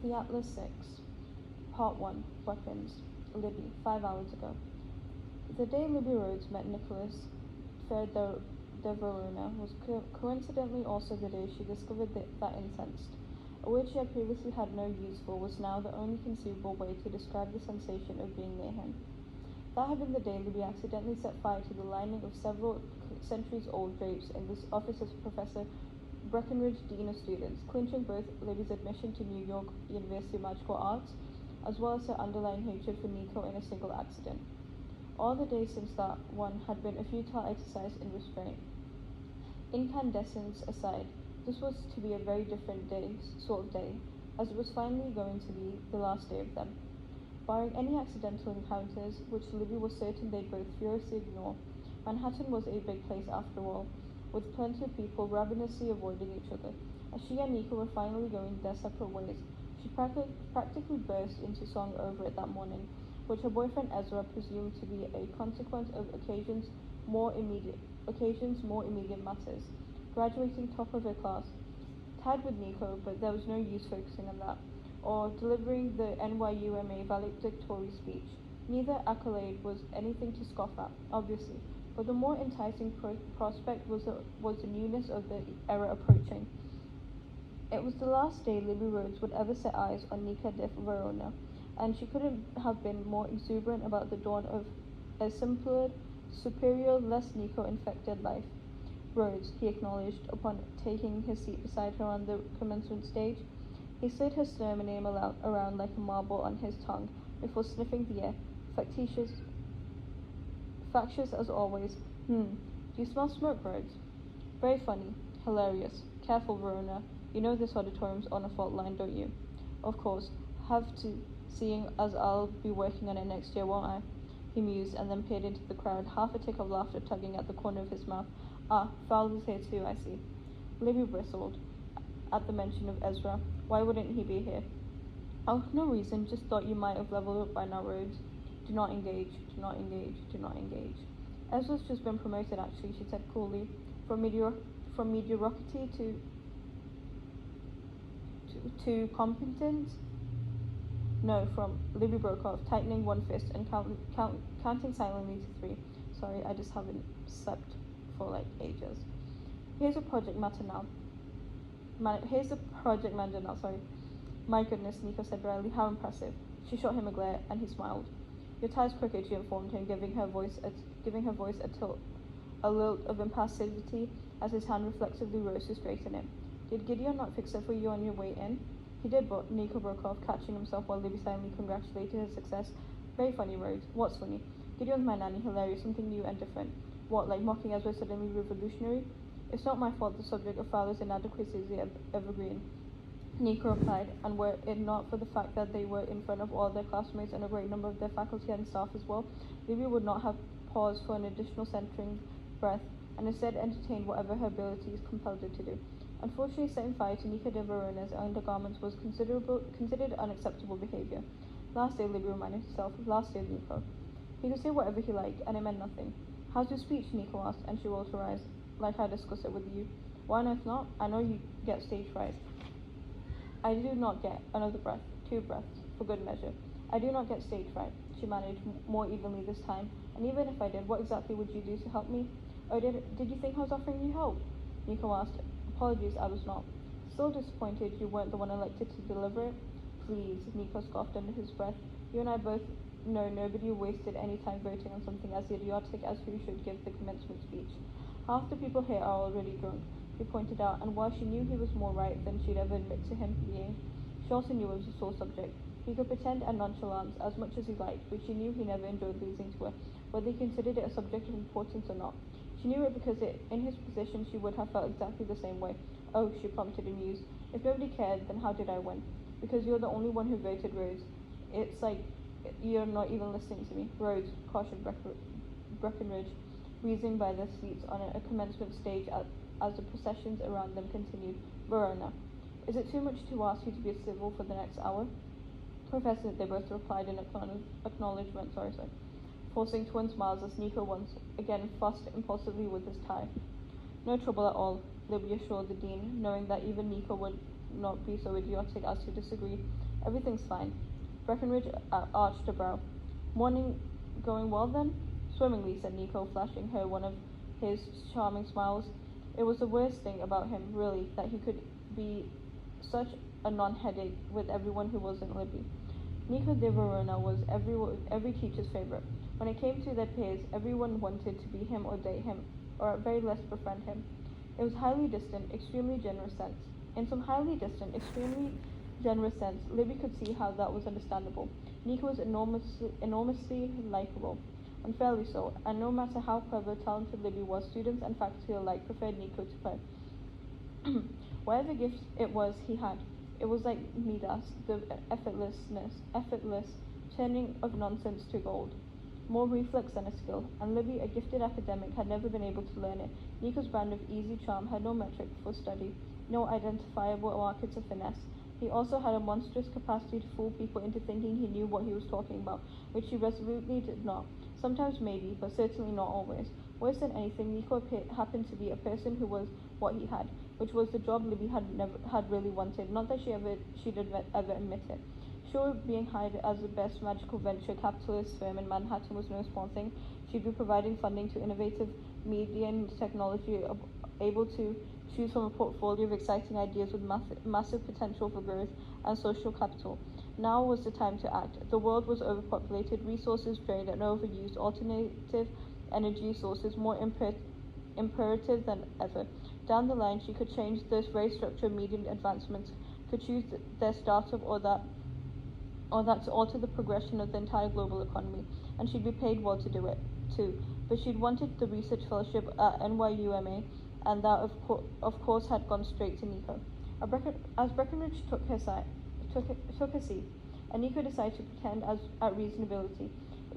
The Atlas 6, Part 1, Weapons, Libby, 5 hours ago. The day Libby Rhodes met Nicholas Fair de Verona was coincidentally also the day she discovered that incensed, a word she had previously had no use for, was now the only conceivable way to describe the sensation of being near him. That had been the day Libby accidentally set fire to the lining of several centuries-old drapes in the office of Professor Breckenridge, Dean of Students, clinching both Libby's admission to New York University of Magical Arts, as well as her underlying hatred for Nico in a single accident. All the days since that one had been a futile exercise in restraint. Incandescence aside, this was to be a very different sort of day, as it was finally going to be the last day of them. Barring any accidental encounters, which Libby was certain they'd both furiously ignore, Manhattan was a big place after all, with plenty of people ravenously avoiding each other. As she and Nico were finally going their separate ways, she practically burst into song over it that morning, which her boyfriend Ezra presumed to be a consequence of occasions more immediate matters. Graduating top of her class, tied with Nico, but there was no use focusing on that, or delivering the NYUMA valedictory speech. Neither accolade was anything to scoff at, obviously, but the more enticing prospect was the newness of the era approaching. It was the last day Libby Rhodes would ever set eyes on Nika de Verona, and she couldn't have been more exuberant about the dawn of a simpler, superior, less Nico-infected life. Rhodes, he acknowledged upon taking his seat beside her on the commencement stage. He slid her surname around like a marble on his tongue before sniffing the air, factious as always. Do you smell smoke, Rhodes? Very funny. Hilarious. Careful, Verona. You know this auditorium's on a fault line, don't you? Of course. Have to, seeing as I'll be working on it next year, won't I? He mused, and then peered into the crowd, half a tick of laughter tugging at the corner of his mouth. Ah, Fowler's here too, I see. Libby bristled at the mention of Ezra. Why wouldn't he be here? Oh, no reason, just thought you might have leveled up by now, Rhodes. Do not engage, do not engage, do not engage. Ezra's just been promoted, actually, she said coolly. From mediocrity to competence? No, from Libby broke off, tightening one fist and counting silently to 3. Sorry, I just haven't slept for ages. Here's a project manager now, sorry. My goodness, Nico said dryly, how impressive. She shot him a glare, and he smiled. Your tie's crooked, she informed him, giving her voice a tilt, a lilt of impassivity as his hand reflexively rose to straighten it. Did Gideon not fix it for you on your way in? He did, but Nico broke off, catching himself while Libby silently congratulated his success. Very funny, Rhodes. What's funny? Gideon's my nanny, hilarious, something new and different. What, like mocking Ezra suddenly revolutionary? It's not my fault the subject of Fowler's inadequacy is evergreen, Nico replied, and were it not for the fact that they were in front of all their classmates and a great number of their faculty and staff as well, Libby would not have paused for an additional centering breath, and instead entertained whatever her abilities compelled her to do. Unfortunately, setting fire to Nika de Verona's undergarments was considered unacceptable behavior. Last day, Libby reminded herself, last day of Nico. He could say whatever he liked, and it meant nothing. How's your speech? Nico asked, and she rolled her eyes. Like I discussed it with you. Why on earth not? I know you get stage fright. I do not get another breath, 2 breaths, for good measure. I do not get stage fright, she managed more evenly this time, and even if I did, what exactly would you do to help me? Oh, did you think I was offering you help? Nico asked. Apologies, I was not. Still disappointed you weren't the one elected to deliver it? Please, Nico scoffed under his breath. You and I both know nobody wasted any time voting on something as idiotic as who should give the commencement speech. Half the people here are already drunk, he pointed out, and while she knew he was more right than she'd ever admit to him being, she also knew it was a sore subject. He could pretend at nonchalance as much as he liked, but she knew he never enjoyed losing to her, whether he considered it a subject of importance or not. She knew it because in his position she would have felt exactly the same way. Oh, she prompted, amused. If nobody cared, then how did I win? Because you're the only one who voted, Rhodes. It's like you're not even listening to me. Rhodes, cautioned Breckenridge, wheezing by their seats on a commencement stage as the processions around them continued. Verona, is it too much to ask you to be civil for the next hour? Professor, they both replied in acknowledgement, forcing twin smiles as Nico once again fussed impulsively with his tie. No trouble at all, Libby assured the dean, knowing that even Nico would not be so idiotic as to disagree. Everything's fine. Breckenridge arched a brow. Morning going well then? Swimmingly, said Nico, flashing her one of his charming smiles. It was the worst thing about him, really, that he could be such a non-headache with everyone who wasn't Libby. Nico de Verona was every teacher's favorite. When it came to their peers, everyone wanted to be him or date him, or at very least befriend him. It was highly distant, extremely generous sense. In some highly distant, extremely generous sense, Libby could see how that was understandable. Nico was enormously likable, unfairly so, and no matter how clever, talented Libby was, students and faculty alike preferred Nico to her. Whatever gift it was he had, it was like Midas, the effortless turning of nonsense to gold. More reflex than a skill, and Libby, a gifted academic, had never been able to learn it. Nico's brand of easy charm had no metric for study, no identifiable markers of finesse. He also had a monstrous capacity to fool people into thinking he knew what he was talking about, which he resolutely did not. Sometimes maybe, but certainly not always. Worse than anything, Nico happened to be a person who was what he had, which was the job Libby had really wanted. Not that she'd ever admit it. Sure, being hired as the best magical venture capitalist firm in Manhattan was no small thing. She'd be providing funding to innovative media and technology, able to choose from a portfolio of exciting ideas with massive potential for growth and social capital. Now was the time to act. The world was overpopulated, resources drained and overused, alternative energy sources more imperative than ever. Down the line, she could change this very structure of median advancements, could choose their startup or that to alter the progression of the entire global economy, and she'd be paid well to do it, too. But she'd wanted the research fellowship at NYUMA, and that, of course, had gone straight to Nico. As Breckenridge took a seat, and Nico decided to pretend at reasonability.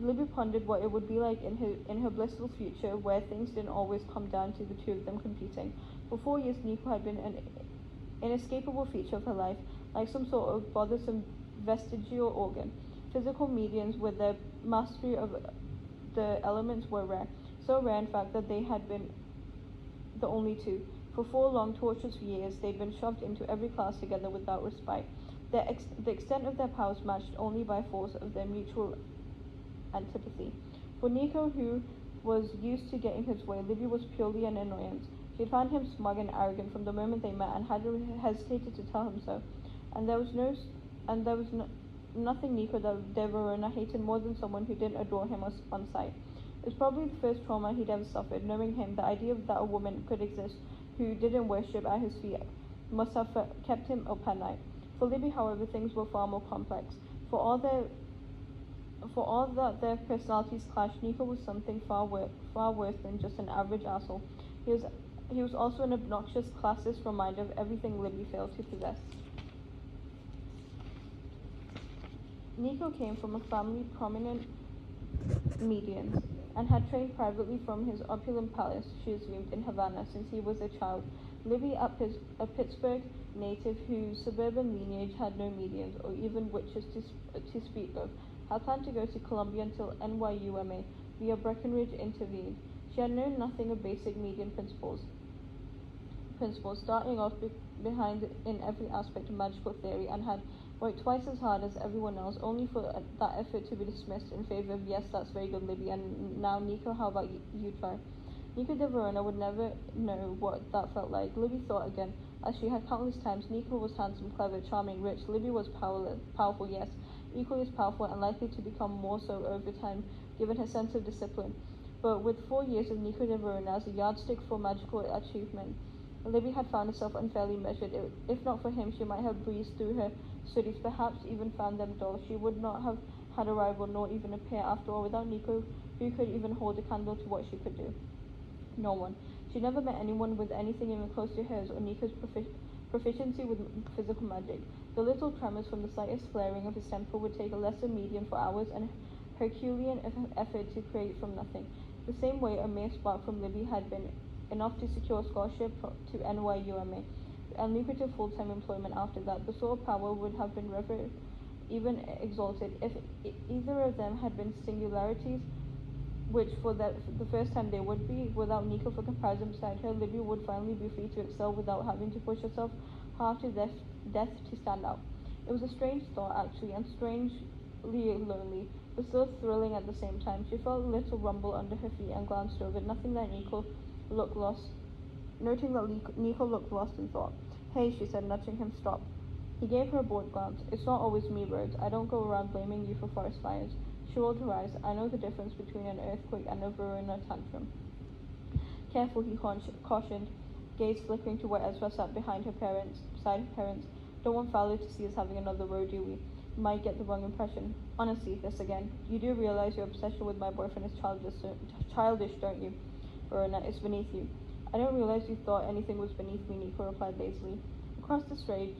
Libby pondered what it would be like in her blissful future, where things didn't always come down to the two of them competing. For 4 years, Nico had been an inescapable feature of her life, like some sort of bothersome vestigial organ. Physical mediums with their mastery of the elements were rare, so rare in fact that they had been the only two. For 4 long, torturous years, they'd been shoved into every class together without respite. The extent of their powers matched only by force of their mutual antipathy. For Nico, who was used to getting his way, Libby was purely an annoyance. She found him smug and arrogant from the moment they met, and had hesitated to tell him so. And there was nothing Nico de Verona hated more than someone who didn't adore him on sight. It was probably the first trauma he'd ever suffered. Knowing him, the idea that a woman could exist who didn't worship at his feet must have kept him up at night. For Libby, however, things were far more complex. For all that their personalities clashed, Nico was something far worse than just an average asshole. He was also an obnoxious classist reminder of everything Libby failed to possess. Nico came from a family prominent medians, and had trained privately from his opulent palace, she assumed, in Havana since he was a child. Libby, a Pittsburgh native whose suburban lineage had no medians or even witches to speak of, had planned to go to Columbia until NYUMA via Breckenridge intervened. She had known nothing of basic median principles, starting off behind in every aspect of magical theory, and had worked twice as hard as everyone else, only for that effort to be dismissed in favor of, yes, that's very good, Libby, and now, Nico, how about you try? Nico de Verona would never know what that felt like. Libby thought again, as she had countless times. Nico was handsome, clever, charming, rich. Libby was powerful, yes, equally as powerful, and likely to become more so over time, given her sense of discipline. But with 4 years of Nico de Verona as a yardstick for magical achievement, Libby had found herself unfairly measured. If not for him, she might have breezed through her studies, perhaps even found them dull. She would not have had a rival, nor even a peer. After all, without Nico, who could even hold a candle to what she could do? No one. She never met anyone with anything even close to hers or Nico's proficiency with physical magic. The little tremors from the slightest flaring of his temper would take a lesser medium for hours and Herculean effort to create from nothing. The same way a mere spark from Libby had been enough to secure a scholarship to NYUMA, and lucrative full-time employment after that. The sort of power would have been revered, even exalted, if either of them had been singularities, which for the first time they would be. Without Nico for comparison beside her, Libby would finally be free to excel without having to push herself half to death to stand out. It was a strange thought, actually, and strangely lonely, but still thrilling at the same time. She felt a little rumble under her feet and glanced over, noting that Nico looked lost in thought. Hey, she said, nudging him, stop. He gave her a bored glance. It's not always me, Rhodes. I don't go around blaming you for forest fires. She rolled her eyes. I know the difference between an earthquake and a Verona tantrum. Careful, he cautioned, gaze flickering to where Ezra sat beside her parents. Don't want Fowler to see us having another row, do we? Might get the wrong impression. Honestly, this again. You do realize your obsession with my boyfriend is childish, don't you? Verona, it's beneath you. I don't realize you thought anything was beneath me, Nico replied lazily. Across the stage,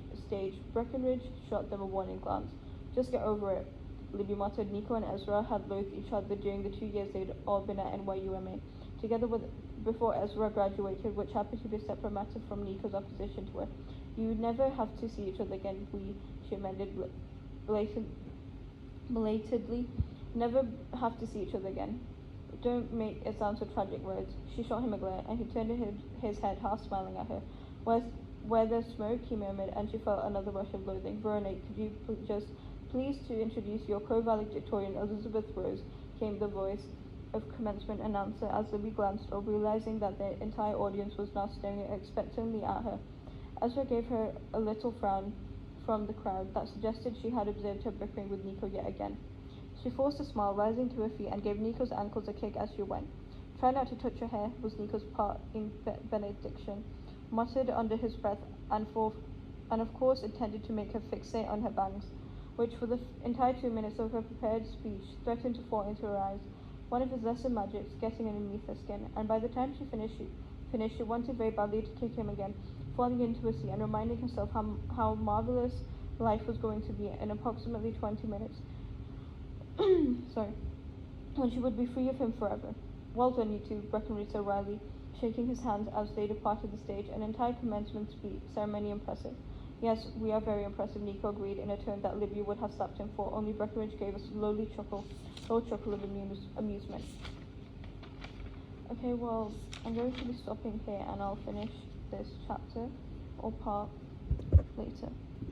Breckenridge shot them a warning glance. Just get over it, Libby muttered. Nico and Ezra had loathed each other during the 2 years they'd all been at NYUMA, together before Ezra graduated, which happened to be a separate matter from Nico's opposition to her. You never have to see each other again, she amended belatedly. Never have to see each other again. Don't make it sound so tragic, Rhodes. She shot him a glare, and he turned his head, half smiling at her. Where there's smoke, he murmured, and she felt another rush of loathing. Verona, could you please to introduce your co-valedictorian, Elizabeth Rose, came the voice of commencement announcer as Libby glanced over, realizing that the entire audience was now staring expectantly at her. Ezra gave her a little frown from the crowd that suggested she had observed her bickering with Nico yet again. She forced a smile, rising to her feet, and gave Nico's ankles a kick as she went. Try not to touch her hair, was Nico's parting benediction, muttered under his breath, and of course intended to make her fixate on her bangs, which for the entire 2 minutes of her prepared speech threatened to fall into her eyes, one of his lesser magics getting underneath her skin, and by the time she finished, she wanted very badly to kick him again, falling into a seat and reminding herself how marvelous life was going to be in approximately 20 minutes. When she would be free of him forever. Well done, you two, Breckenridge said wryly, shaking his hands as they departed the stage, an entire commencement ceremony impressive. Yes, we are very impressive, Nico agreed in a tone that Libby would have slapped him for, only Breckenridge gave a low chuckle of amusement. Okay, well, I'm going to be stopping here and I'll finish this chapter or part later.